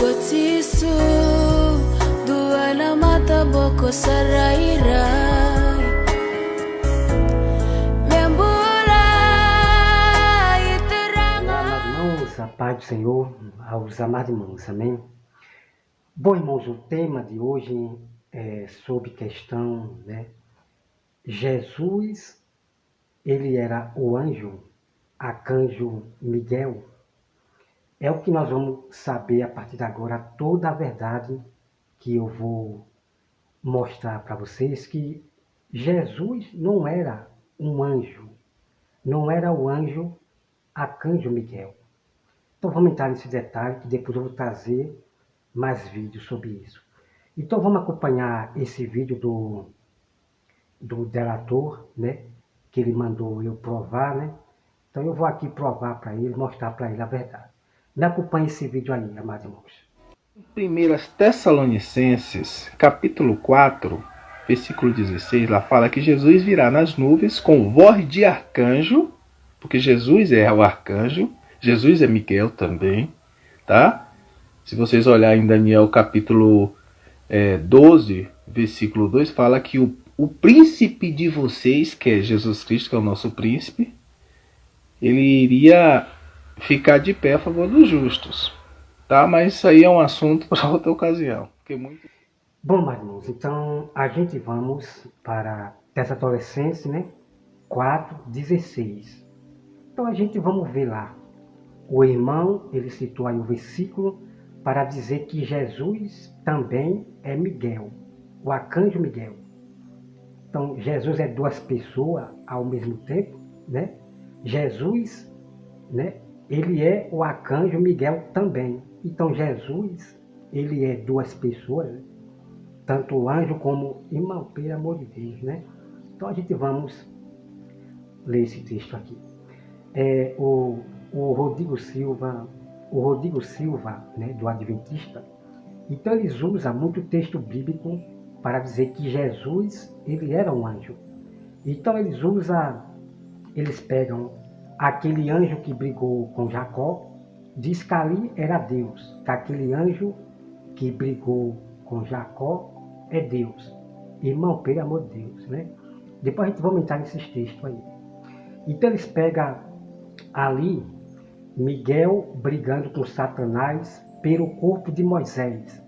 Kotisu dua na mata boko sarairai Membula iteranga. Irmãos, a paz do Senhor aos amados irmãos, amém? Bom, irmãos, o tema de hoje é sobre questão, Jesus, ele era o anjo, arcanjo Miguel. É o que nós vamos saber a partir de agora, toda a verdade que eu vou mostrar para vocês, que Jesus não era um anjo, não era o anjo arcanjo Miguel. Então vamos entrar nesse detalhe, que depois eu vou trazer mais vídeos sobre isso. Então vamos acompanhar esse vídeo do delator, que ele mandou eu provar, Então eu vou aqui provar para ele, mostrar para ele a verdade. Me acompanhe esse vídeo aí, amados irmãos. 1 Tessalonicenses, capítulo 4, versículo 16, lá fala que Jesus virá nas nuvens com voz de arcanjo, porque Jesus é o arcanjo, Jesus é Miguel também, tá? Se vocês olharem em Daniel capítulo 12, versículo 2, fala que o príncipe de vocês, que é Jesus Cristo, que é o nosso príncipe, ele iria ficar de pé a favor dos justos. Tá? Mas isso aí é um assunto para outra ocasião. Bom, meus irmãos, então a gente vamos para Tessalonicenses, 4:16. Então a gente vamos ver lá. O irmão, ele citou aí o versículo para dizer que Jesus também é Miguel, o arcanjo Miguel. Então Jesus é duas pessoas ao mesmo tempo, Jesus, ele é o arcanjo Miguel também. Então Jesus, ele é duas pessoas, tanto o anjo como irmão, pelo amor de Deus, Então a gente vamos ler esse texto aqui. O Rodrigo Silva, do Adventista, então eles usam muito texto bíblico para dizer que Jesus, ele era um anjo. Então eles pegam aquele anjo que brigou com Jacó, diz que ali era Deus, que aquele anjo que brigou com Jacó é Deus. Irmão, pelo amor de Deus, Depois a gente vai entrar nesses textos aí. Então eles pegam ali Miguel brigando com Satanás pelo corpo de Moisés.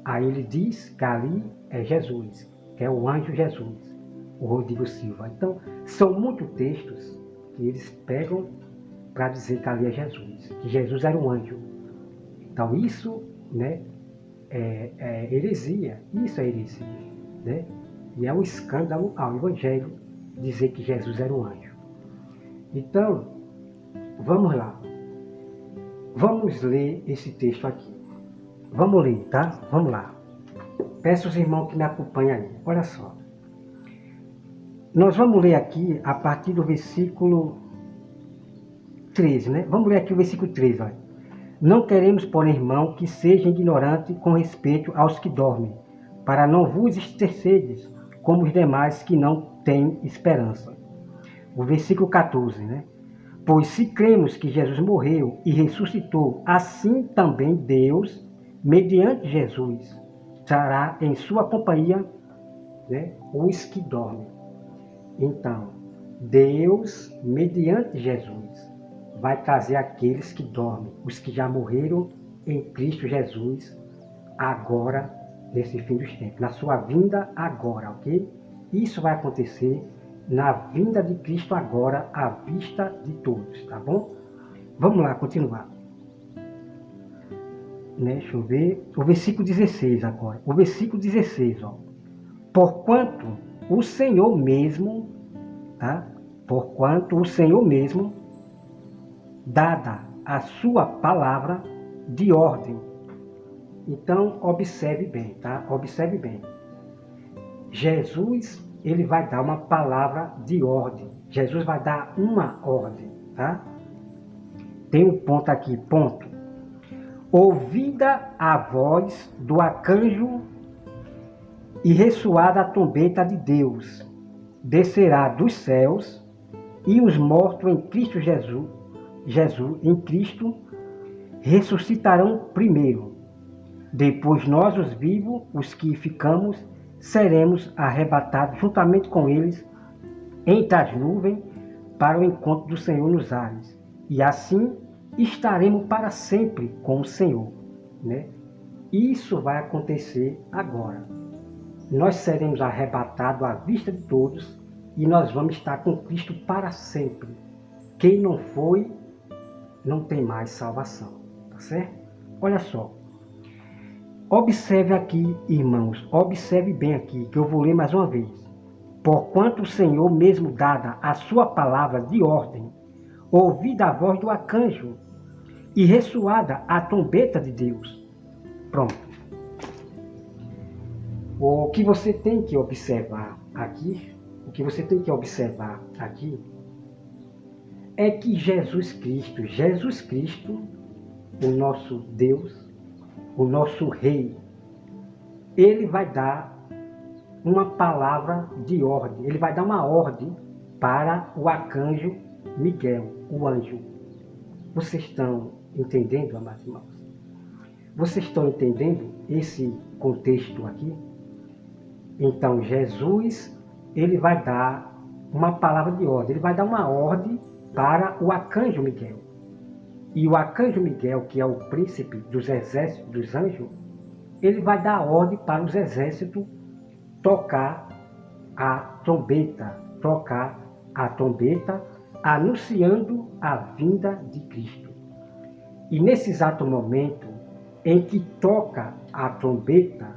Aí ele diz que ali é Jesus, que é o anjo Jesus, o Rodrigo Silva. Então são muitos textos que eles pegam para dizer que ali é Jesus, que Jesus era um anjo. Então isso, é heresia, isso é heresia, E é um escândalo ao Evangelho dizer que Jesus era um anjo. Então, vamos lá. Vamos ler esse texto aqui. Vamos ler, tá? Vamos lá. Peço aos irmãos que me acompanhem aí. Olha só. Nós vamos ler aqui a partir do versículo 13, Vamos ler aqui o versículo 13, olha. Não queremos, porém, irmão, que seja ignorante com respeito aos que dormem, para não vos estercedes como os demais que não têm esperança. O versículo 14, Pois se cremos que Jesus morreu e ressuscitou, assim também Deus, mediante Jesus, trará em sua companhia, os que dormem. Então, Deus, mediante Jesus, vai trazer aqueles que dormem, os que já morreram em Cristo Jesus, agora, nesse fim dos tempos, na sua vinda agora, ok? Isso vai acontecer na vinda de Cristo agora, à vista de todos, tá bom? Vamos lá, continuar. Deixa eu ver. O versículo 16 agora. O versículo 16, ó. Porquanto o Senhor mesmo, tá? Porquanto o Senhor mesmo, dada a sua palavra de ordem. Então, observe bem, tá? Observe bem. Jesus, ele vai dar uma palavra de ordem. Jesus vai dar uma ordem, tá? Tem um ponto aqui, ponto. Ouvida a voz do arcanjo e ressoada a trombeta de Deus, descerá dos céus, e os mortos em Cristo Jesus em Cristo, ressuscitarão primeiro. Depois nós, os vivos, os que ficamos, seremos arrebatados juntamente com eles entre as nuvens para o encontro do Senhor nos ares. E assim estaremos para sempre com o Senhor, né? Isso vai acontecer agora. Nós seremos arrebatados à vista de todos e nós vamos estar com Cristo para sempre. Quem não foi, não tem mais salvação, tá certo? Olha só. Observe aqui, irmãos, observe bem aqui, que eu vou ler mais uma vez. Porquanto o Senhor mesmo dada a sua palavra de ordem, ouvida a voz do arcanjo e ressoada a trombeta de Deus. Pronto. O que você tem que observar aqui, é que Jesus Cristo, o nosso Deus, o nosso Rei, ele vai dar uma palavra de ordem, ele vai dar uma ordem para o arcanjo Miguel, o anjo. Vocês estão entendendo, amados irmãos? Vocês estão entendendo esse contexto aqui? Então, Jesus, ele vai dar uma palavra de ordem, ele vai dar uma ordem para o arcanjo Miguel. E o arcanjo Miguel, que é o príncipe dos exércitos dos anjos, ele vai dar ordem para os exércitos tocar a trombeta, anunciando a vinda de Cristo. E nesse exato momento em que toca a trombeta,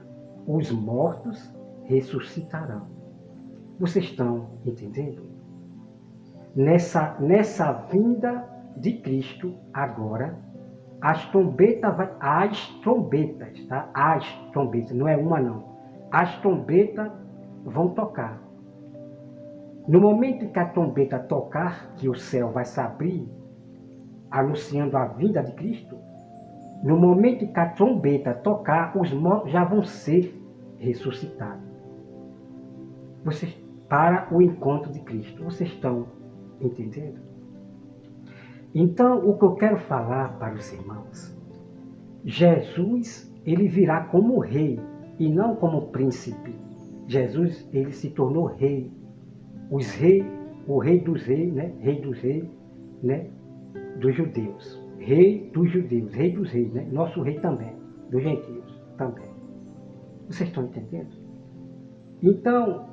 os mortos ressuscitarão. Vocês estão entendendo? Nessa vinda de Cristo, agora, as trombetas, tá? As trombetas, não é uma não. As trombetas vão tocar. No momento em que a trombeta tocar, que o céu vai se abrir, anunciando a vinda de Cristo, no momento em que a trombeta tocar, os mortos já vão ser ressuscitados. Vocês, para o encontro de Cristo. Vocês estão entendendo? Então, o que eu quero falar para os irmãos, Jesus, ele virá como rei e não como príncipe. Jesus, ele se tornou rei. O rei dos reis, né? Rei dos reis, né? Dos judeus. Rei dos judeus, rei dos reis, né? Nosso rei também, dos gentios também. Vocês estão entendendo? Então,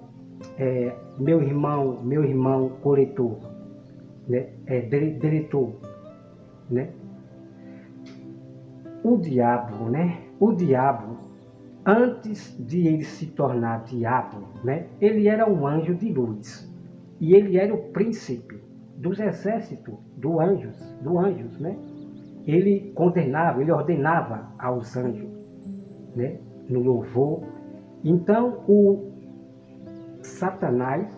meu irmão coletor, né? Diretor, né? O diabo, antes de ele se tornar diabo, né? Ele era um anjo de luz. E ele era o príncipe dos exércitos dos anjos, né? Ele condenava, ele ordenava aos anjos, né? No louvor. Então, o Satanás,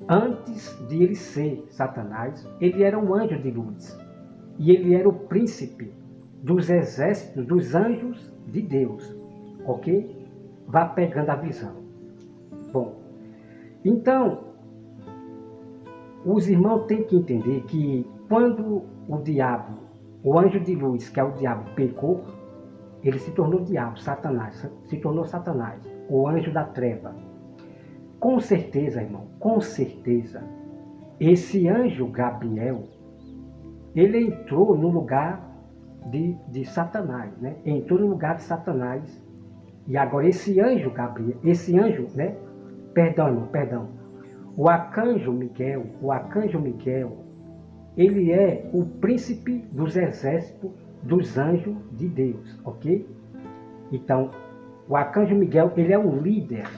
antes de ele ser Satanás, ele era um anjo de luz. E ele era o príncipe dos exércitos, dos anjos de Deus. Ok? Vá pegando a visão. Bom, então, os irmãos têm que entender que quando o diabo, o anjo de luz, que é o diabo, pecou, ele se tornou diabo, Satanás, se tornou Satanás, o anjo da treva. Com certeza, irmão, com certeza, esse anjo Gabriel, ele entrou no lugar de Satanás, né? Entrou no lugar de Satanás. E agora esse anjo Gabriel, o arcanjo Miguel, ele é o príncipe dos exércitos dos anjos de Deus, ok? Então, o arcanjo Miguel, ele é um líder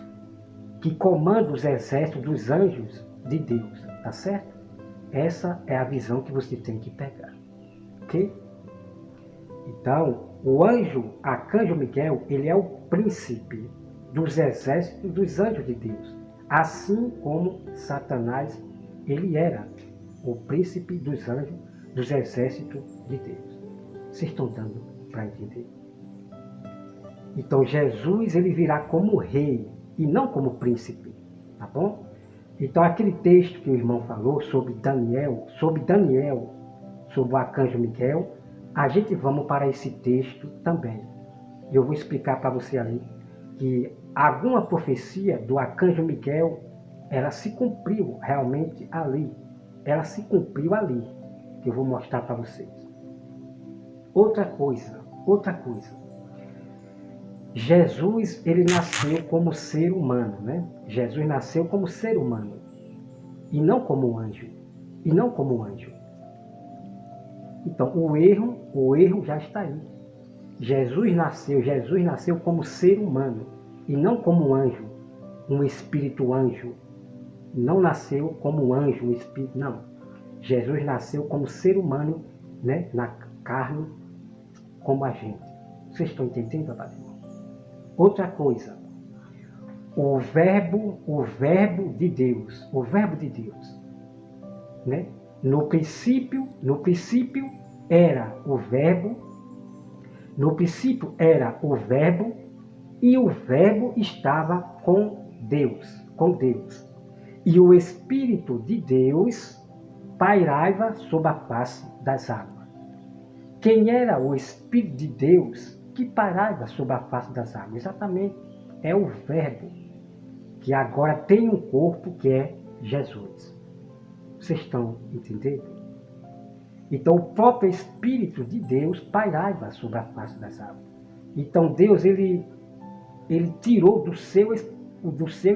que comanda os exércitos dos anjos de Deus, tá certo? Essa é a visão que você tem que pegar, ok? Então, o arcanjo Miguel, ele é o príncipe dos exércitos dos anjos de Deus, assim como Satanás, ele era o príncipe dos anjos dos exércitos de Deus. Vocês estão dando para entender? Então, Jesus, ele virá como rei e não como príncipe, tá bom? Então, aquele texto que o irmão falou sobre Daniel, sobre o arcanjo Miguel, a gente vamos para esse texto também. E eu vou explicar para você ali que alguma profecia do arcanjo Miguel, ela se cumpriu realmente ali. Ela se cumpriu ali, que eu vou mostrar para vocês. Outra coisa. Jesus, ele nasceu como ser humano, né? Jesus nasceu como ser humano e não como anjo. Então, o erro já está aí. Jesus nasceu como ser humano e não como anjo, um espírito anjo. Não nasceu como um anjo, um espírito, não. Jesus nasceu como ser humano, né, na carne, como a gente. Vocês estão entendendo, amados irmãos? Outra coisa, o verbo de Deus, né? No princípio era o verbo, e o verbo estava com Deus. E o Espírito de Deus pairava sobre a face das águas. Quem era o Espírito de Deus que pairava sobre a face das águas? Exatamente, é o verbo, que agora tem um corpo que é Jesus. Vocês estão entendendo? Então o próprio Espírito de Deus pairava sobre a face das águas. Então Deus, ele tirou do seu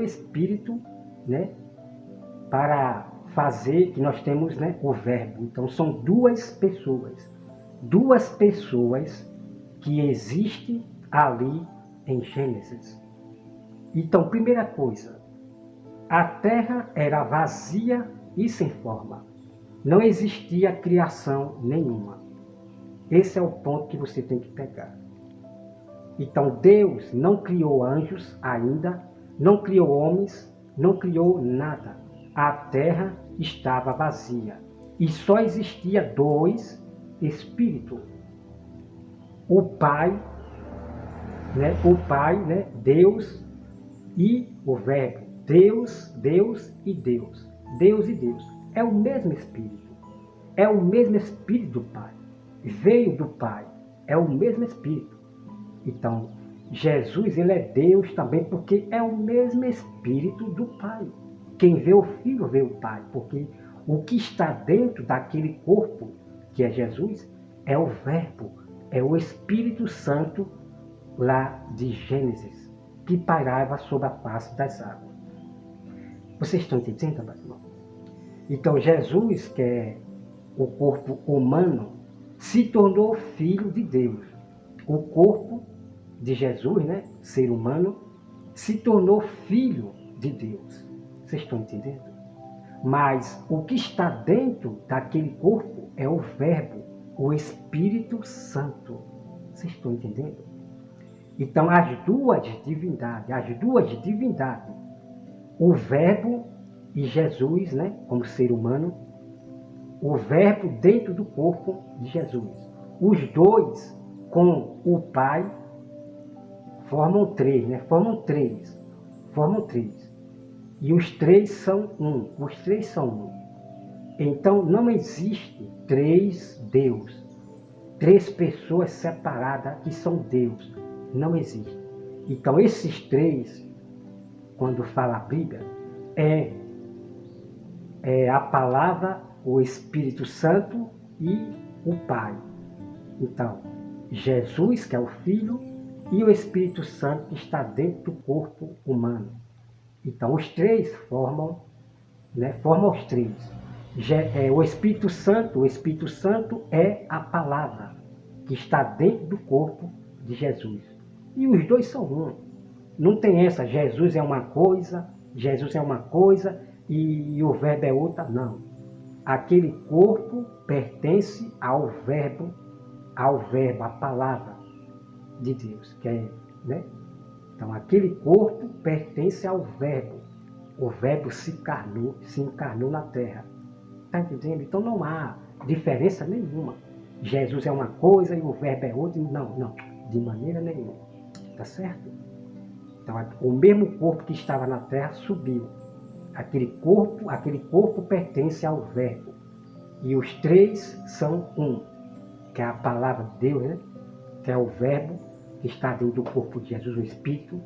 Espírito, né, para fazer que nós temos, né, o verbo. Então são duas pessoas que existem ali em Gênesis. Então, primeira coisa, a terra era vazia e sem forma. Não existia criação nenhuma. Esse é o ponto que você tem que pegar. Então Deus não criou anjos ainda, não criou homens, não criou nada. A terra estava vazia e só existia dois espíritos. O Pai, Deus e o Verbo. Deus e Deus. Deus e Deus. É o mesmo Espírito. É o mesmo Espírito do Pai. Veio do Pai. É o mesmo Espírito. Então, Jesus, ele é Deus também porque é o mesmo Espírito do Pai. Quem vê o Filho, vê o Pai. Porque o que está dentro daquele corpo, que é Jesus, é o Verbo. É o Espírito Santo lá de Gênesis, que pairava sobre a face das águas. Vocês estão entendendo, meu irmão? Então Jesus, que é o corpo humano, se tornou filho de Deus. O corpo de Jesus, né, ser humano, se tornou filho de Deus. Vocês estão entendendo? Mas o que está dentro daquele corpo é o Verbo, o Espírito Santo. Vocês estão entendendo? Então as duas divindades, o Verbo e Jesus, né, como ser humano, o Verbo dentro do corpo de Jesus. Os dois com o Pai formam três, né? Formam três. E os três são um. Então não existe três Deus, três pessoas separadas que são Deus. Não existe. Então esses três, quando fala a Bíblia, é a palavra, o Espírito Santo e o Pai. Então, Jesus, que é o Filho, e o Espírito Santo que está dentro do corpo humano. Então, os três formam os três. O Espírito Santo é a palavra que está dentro do corpo de Jesus. E os dois são um. Não tem essa, Jesus é uma coisa e o Verbo é outra, não. Aquele corpo pertence ao Verbo, a palavra de Deus, que é, né? Então aquele corpo pertence ao Verbo. O Verbo se encarnou na terra. Está entendendo? Então não há diferença nenhuma. Jesus é uma coisa e o Verbo é outra. Não, de maneira nenhuma. Tá certo? Então o mesmo corpo que estava na terra subiu. Aquele corpo pertence ao Verbo. E os três são um, que é a palavra de Deus, né? Que é o Verbo que está dentro do corpo de Jesus, o Espírito.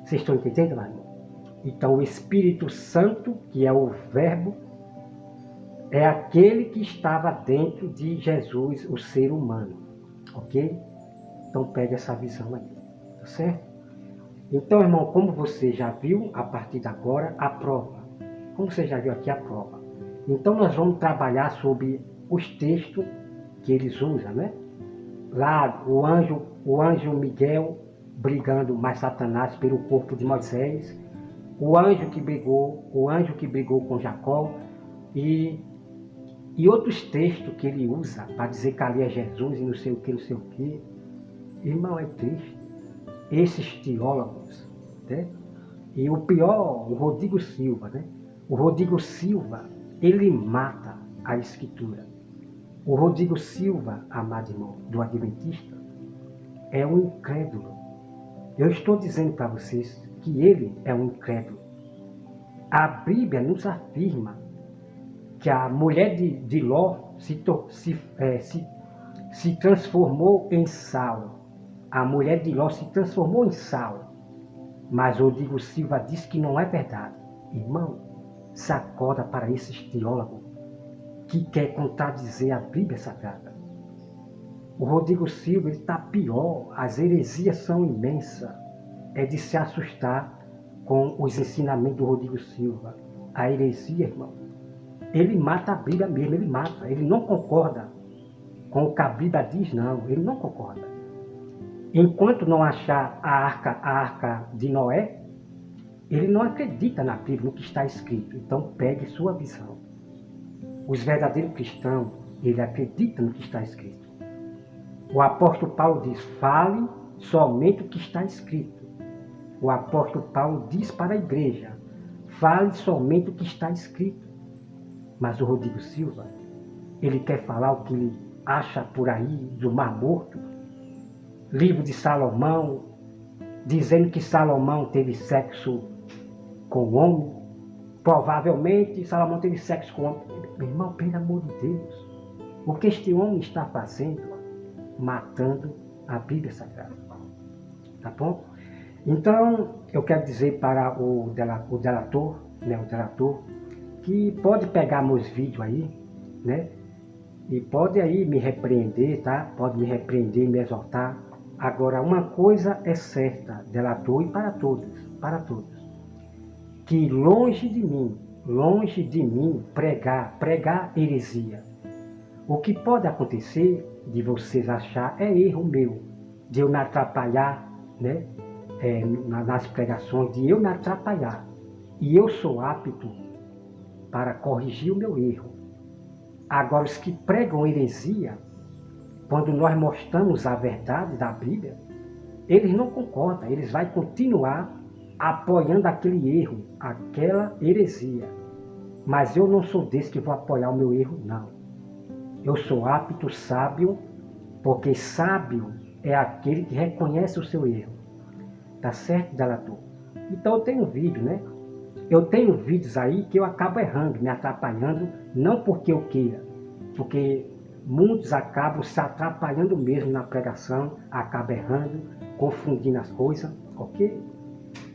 Vocês estão entendendo, meu irmão? Então, o Espírito Santo, que é o Verbo, é aquele que estava dentro de Jesus, o ser humano. Ok? Então, pegue essa visão aí. Tá certo? Então, irmão, como você já viu, a partir de agora, a prova. Como você já viu aqui, a prova. Então, nós vamos trabalhar sobre os textos que eles usam, né? Lá, o anjo Miguel brigando mais Satanás pelo corpo de Moisés, o anjo que brigou com Jacó e outros textos que ele usa para dizer que ali é Jesus e não sei o que, não sei o que. Irmão, é triste. Esses teólogos, né? E o pior, o Rodrigo Silva, né? O Rodrigo Silva, ele mata a Escritura. O Rodrigo Silva, amado irmão, do Adventista, é um incrédulo. Eu estou dizendo para vocês que ele é um incrédulo. A Bíblia nos afirma que a mulher de Ló se transformou em sal. A mulher de Ló se transformou em sal. Mas o Rodrigo Silva diz que não é verdade. Irmão, sacoda para esses teólogos que quer contradizer a Bíblia Sagrada. O Rodrigo Silva está pior, as heresias são imensas. É de se assustar com os ensinamentos do Rodrigo Silva. A heresia, irmão, ele mata a Bíblia mesmo, ele mata. Ele não concorda com o que a Bíblia diz, não. Ele não concorda. Enquanto não achar a arca de Noé, ele não acredita na Bíblia, no que está escrito. Então pegue sua visão. Os verdadeiros cristãos, ele acredita no que está escrito. O apóstolo Paulo diz, fale somente o que está escrito. O apóstolo Paulo diz para a igreja, fale somente o que está escrito. Mas o Rodrigo Silva, ele quer falar o que ele acha por aí do Mar Morto, livro de Salomão, dizendo que Salomão teve sexo com o homem. Provavelmente Salomão teve sexo com o homem. Meu irmão, pelo amor de Deus, o que este homem está fazendo? Matando a Bíblia Sagrada. Tá bom? Então, eu quero dizer para o delator, né, que pode pegar meus vídeos aí, né? E pode aí me repreender, tá? Pode me repreender, me exortar. Agora, uma coisa é certa, delator, e para todos, que longe de mim pregar heresia. O que pode acontecer de vocês achar é erro meu, de eu me atrapalhar, né? Nas pregações, de eu me atrapalhar. E eu sou apto para corrigir o meu erro. Agora, os que pregam heresia, quando nós mostramos a verdade da Bíblia, eles não concordam, eles vão continuar apoiando aquele erro, aquela heresia. Mas eu não sou desse que vou apoiar o meu erro, não. Eu sou apto, sábio, porque sábio é aquele que reconhece o seu erro. Tá certo, delator? Então eu tenho vídeo, né? Eu tenho vídeos aí que eu acabo errando, me atrapalhando, não porque eu queira, porque muitos acabam se atrapalhando mesmo na pregação, acabam errando, confundindo as coisas, ok?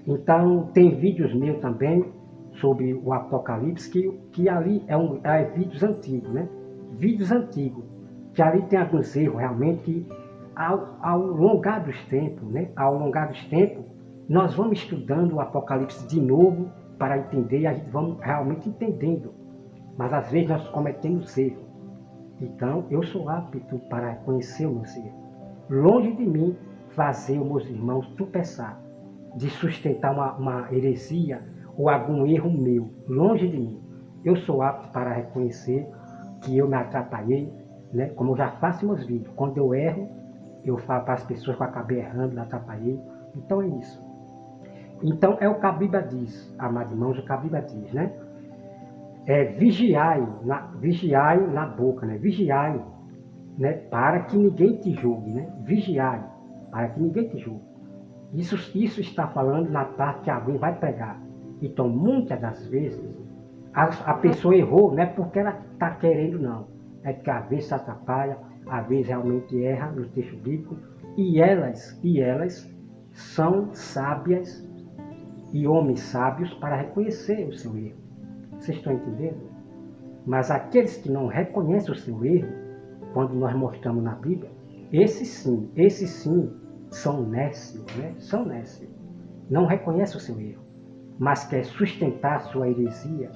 Então tem vídeos meus também sobre o Apocalipse, que ali é vídeos antigos, né? Vídeos antigos, que ali tem alguns erros realmente que ao longar dos tempos, né? Ao longar dos tempos, nós vamos estudando o Apocalipse de novo para entender, e a gente vamos realmente entendendo. Mas às vezes nós cometemos erros. Então eu sou apto para reconhecer o meu erro. Longe de mim fazer os meus irmãos tropeçar, de sustentar uma heresia ou algum erro meu. Longe de mim. Eu sou apto para reconhecer que eu me atrapalhei, né? Como eu já faço meus vídeos. Quando eu erro, eu falo para as pessoas que eu acabei errando, me atrapalhei. Então é isso. Então é o que a Bíblia diz, amados irmãos, o que a Bíblia diz, né? Vigiai na boca, né? Vigiai, né? Para que ninguém te julgue, né? Vigiai, para que ninguém te julgue. Isso está falando na parte que alguém vai pregar. Então, muitas das vezes, a pessoa errou, não é porque ela está querendo, não. É porque às vezes se atrapalha, às vezes realmente erra no texto bíblico, e elas são sábias e homens sábios para reconhecer o seu erro. Vocês estão entendendo? Mas aqueles que não reconhecem o seu erro, quando nós mostramos na Bíblia, esses sim são nécios, né? São nécios. Não reconhecem o seu erro, mas quer sustentar a sua heresia,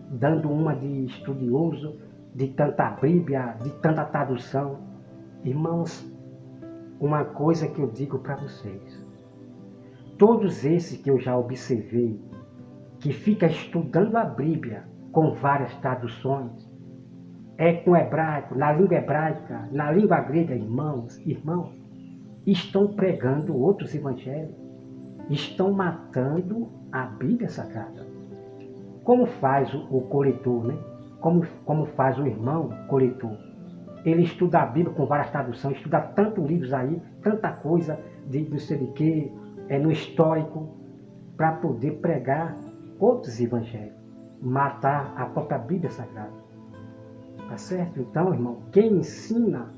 dando uma de estudioso, de tanta Bíblia, de tanta tradução. Irmãos, uma coisa que eu digo para vocês, todos esses que eu já observei, que fica estudando a Bíblia com várias traduções, com hebraico, na língua hebraica, na língua grega, irmãos, estão pregando outros evangelhos, estão matando a Bíblia Sagrada. Como faz o coletor, né? Como faz o irmão coletor? Ele estuda a Bíblia com várias traduções, estuda tantos livros aí, tanta coisa de não sei de quê, no histórico, para poder pregar outros evangelhos, matar a própria Bíblia Sagrada. Tá certo? Então, irmão, quem ensina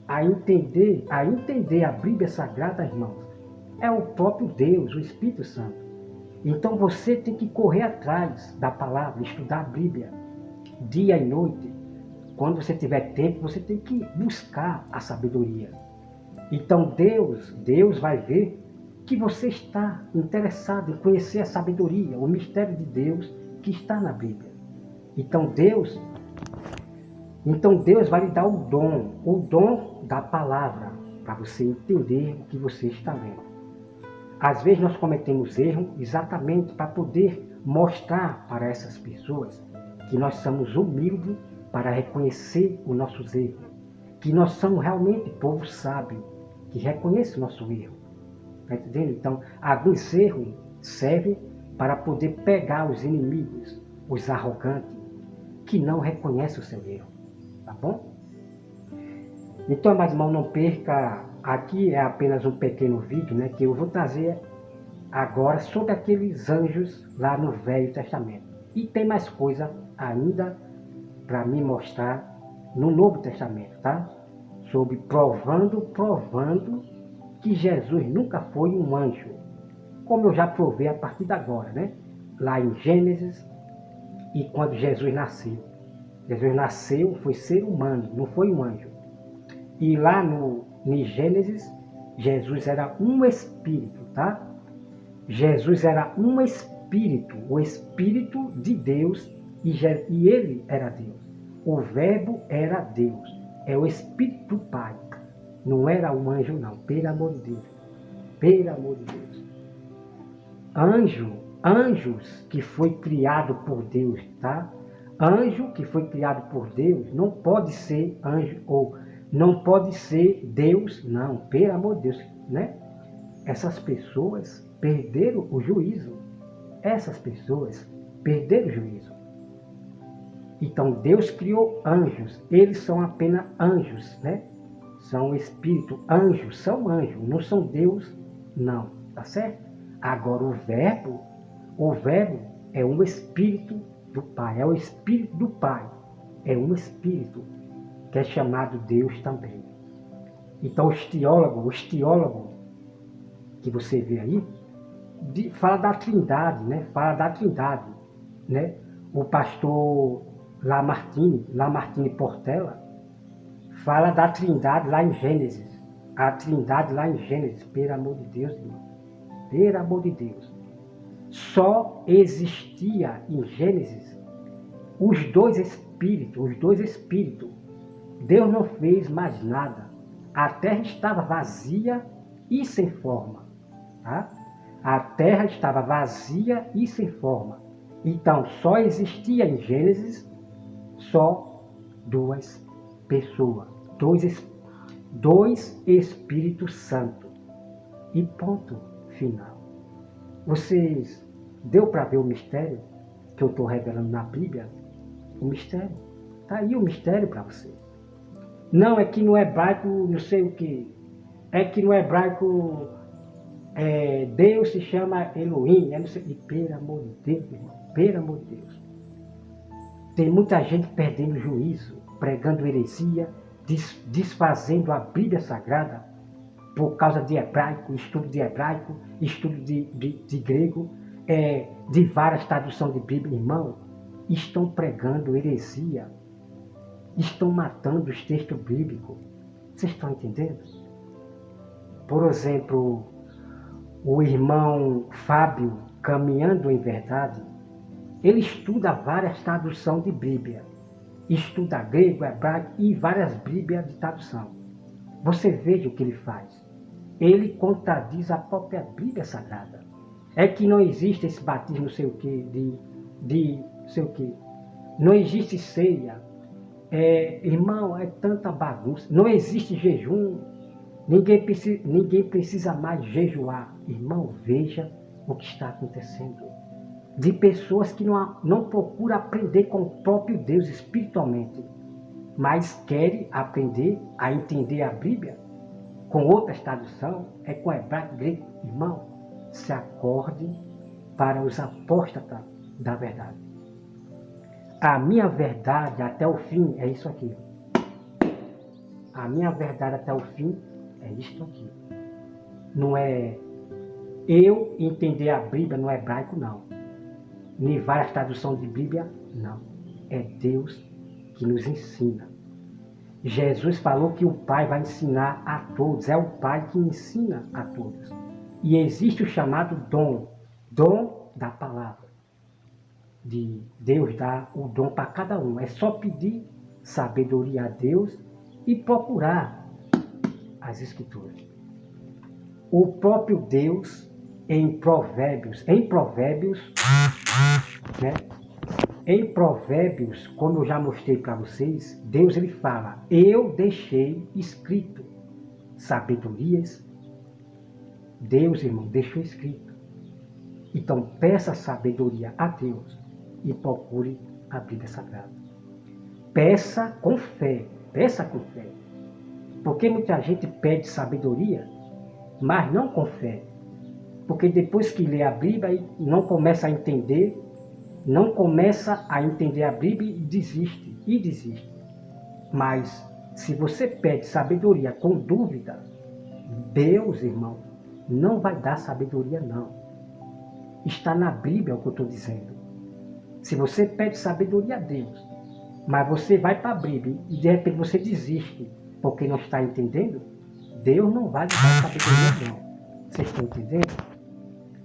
a entender a Bíblia Sagrada, irmãos, é o próprio Deus, o Espírito Santo. Então você tem que correr atrás da palavra, estudar a Bíblia, dia e noite. Quando você tiver tempo, você tem que buscar a sabedoria. Então Deus vai ver que você está interessado em conhecer a sabedoria, o mistério de Deus que está na Bíblia. Então Deus vai lhe dar o dom da palavra, para você entender o que você está lendo. Às vezes nós cometemos erros exatamente para poder mostrar para essas pessoas que nós somos humildes para reconhecer os nossos erros, que nós somos realmente povo sábio, que reconhece o nosso erro. Está entendendo? Então, alguns erros servem para poder pegar os inimigos, os arrogantes, que não reconhecem o seu erro. Tá bom? Então, mais irmão, não perca. Aqui é apenas um pequeno vídeo, né, que eu vou trazer agora sobre aqueles anjos lá no Velho Testamento. E tem mais coisa ainda para me mostrar no Novo Testamento, tá? Sobre provando que Jesus nunca foi um anjo. Como eu já provei a partir de agora, né? Lá em Gênesis, e quando Jesus nasceu. Jesus nasceu, foi ser humano, não foi um anjo. E lá em Gênesis, Jesus era um espírito, tá? Jesus era um espírito, o Espírito de Deus, e ele era Deus. O Verbo era Deus, é o Espírito do Pai. Não era um anjo, não, pelo amor de Deus. Pelo amor de Deus. Anjos que foi criado por Deus, tá? Anjo que foi criado por Deus não pode ser anjo, ou não pode ser Deus, não, pelo amor de Deus, né? Essas pessoas perderam o juízo. Essas pessoas perderam o juízo. Então Deus criou anjos, eles são apenas anjos, né? São espírito, anjos, são anjos, não são Deus, não, tá certo? Agora o verbo é um espírito do Pai, é o Espírito do Pai, é um espírito que é chamado Deus também. Então os teólogos que você vê aí, fala da Trindade, né? Fala da Trindade, né? O pastor Lamartine Portela fala da Trindade lá em Gênesis. A Trindade lá em Gênesis, pelo amor de Deus, irmão. Pelo amor de Deus. Só existia em Gênesis os dois espíritos. Deus não fez mais nada. A terra estava vazia e sem forma. Tá? A terra estava vazia e sem forma. Então, só existia em Gênesis só duas pessoas. Dois Espíritos Santos. E ponto final. Vocês, deu para ver o mistério que eu estou revelando na Bíblia? O mistério. Está aí o mistério para você. Não, é que no hebraico não sei o que. É que no hebraico Deus se chama Elohim. Não sei, e pelo amor de Deus, irmão. Pelo amor de Deus. Tem muita gente perdendo juízo, pregando heresia, desfazendo a Bíblia Sagrada por causa de hebraico, estudo de grego, de várias traduções de Bíblia, irmão, estão pregando heresia, estão matando os textos bíblicos. Vocês estão entendendo? Por exemplo, o irmão Fábio, Caminhando em Verdade, ele estuda várias traduções de Bíblia. Estuda grego, hebraico e várias Bíblias de tradução. Você veja o que ele faz. Ele contradiz a própria Bíblia Sagrada. É que não existe esse batismo, não sei o que, sei o que. Não existe ceia. Irmão, é tanta bagunça. Não existe jejum. Ninguém precisa mais jejuar. Irmão, veja o que está acontecendo. De pessoas que não procuram aprender com o próprio Deus espiritualmente, mas querem aprender a entender a Bíblia com outras traduções, com hebraico, grego. Irmão, se acorde para os apóstatas da verdade. A minha verdade até o fim é isso aqui. A minha verdade até o fim é isto aqui. Não é eu entender a Bíblia no hebraico, não. Nem várias traduções de Bíblia, não. É Deus que nos ensina. Jesus falou que o Pai vai ensinar a todos. É o Pai que ensina a todos. E existe o chamado dom da palavra. De Deus dar o dom para cada um. É só pedir sabedoria a Deus e procurar as Escrituras. O próprio Deus, em Provérbios, né? Em Provérbios, como eu já mostrei para vocês, Deus ele fala: eu deixei escrito sabedorias. Deus, irmão, deixou escrito. Então peça sabedoria a Deus e procure a Bíblia Sagrada. Peça com fé, porque muita gente pede sabedoria, mas não com fé. Porque depois que lê a Bíblia, não começa a entender a Bíblia e desiste. Mas se você pede sabedoria com dúvida, Deus, irmão, não vai dar sabedoria, não. Está na Bíblia o que eu estou dizendo. Se você pede sabedoria a Deus, mas você vai para a Bíblia e de repente você desiste porque não está entendendo, Deus não vai lhe dar sabedoria, não. Vocês estão entendendo?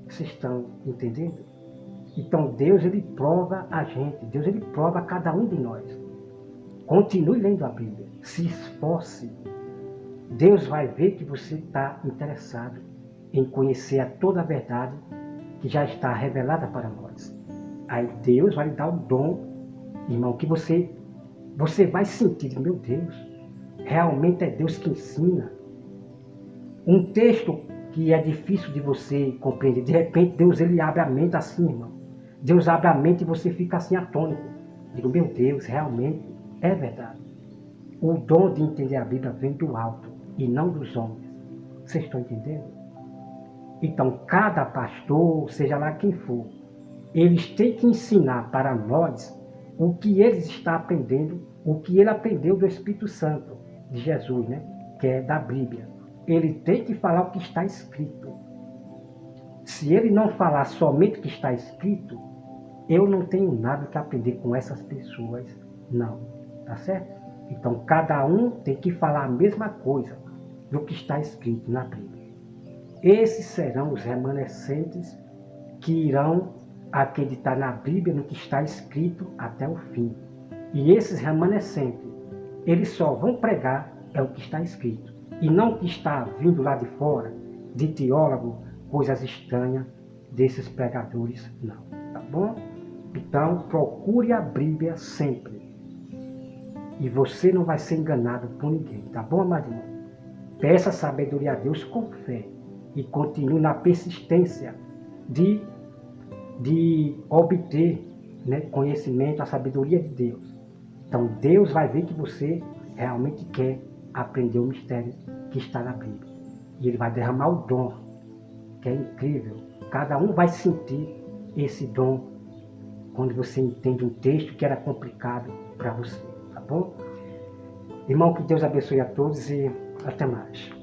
Vocês estão entendendo? Então Deus ele prova a gente, Deus ele prova a cada um de nós. Continue lendo a Bíblia, se esforce. Deus vai ver que você está interessado em conhecer toda a verdade que já está revelada para nós. Aí Deus vai lhe dar o dom, irmão, que você vai sentir, meu Deus, realmente é Deus que ensina. Um texto que é difícil de você compreender, de repente Deus ele abre a mente assim, irmão. Deus abre a mente e você fica assim atônito. Digo, meu Deus, realmente é verdade. O dom de entender a Bíblia vem do alto e não dos homens. Vocês estão entendendo? Então, cada pastor, seja lá quem for, eles têm que ensinar para nós o que eles estão aprendendo, o que ele aprendeu do Espírito Santo, de Jesus, né? Que é da Bíblia. Ele tem que falar o que está escrito. Se ele não falar somente o que está escrito, eu não tenho nada que aprender com essas pessoas, não. Tá certo? Então, cada um tem que falar a mesma coisa do que está escrito na Bíblia. Esses serão os remanescentes que irão acreditar na Bíblia, no que está escrito até o fim. E esses remanescentes, eles só vão pregar o que está escrito. E não o que está vindo lá de fora, de teólogo, coisas estranhas desses pregadores, não. Tá bom? Então, procure a Bíblia sempre. E você não vai ser enganado por ninguém. Tá bom, amado irmão? Peça sabedoria a Deus com fé. E continue na persistência de obter, né, conhecimento, a sabedoria de Deus. Então, Deus vai ver que você realmente quer aprender o mistério que está na Bíblia. E Ele vai derramar o dom, que é incrível. Cada um vai sentir esse dom quando você entende um texto que era complicado para você, tá bom? Irmão, que Deus abençoe a todos e até mais.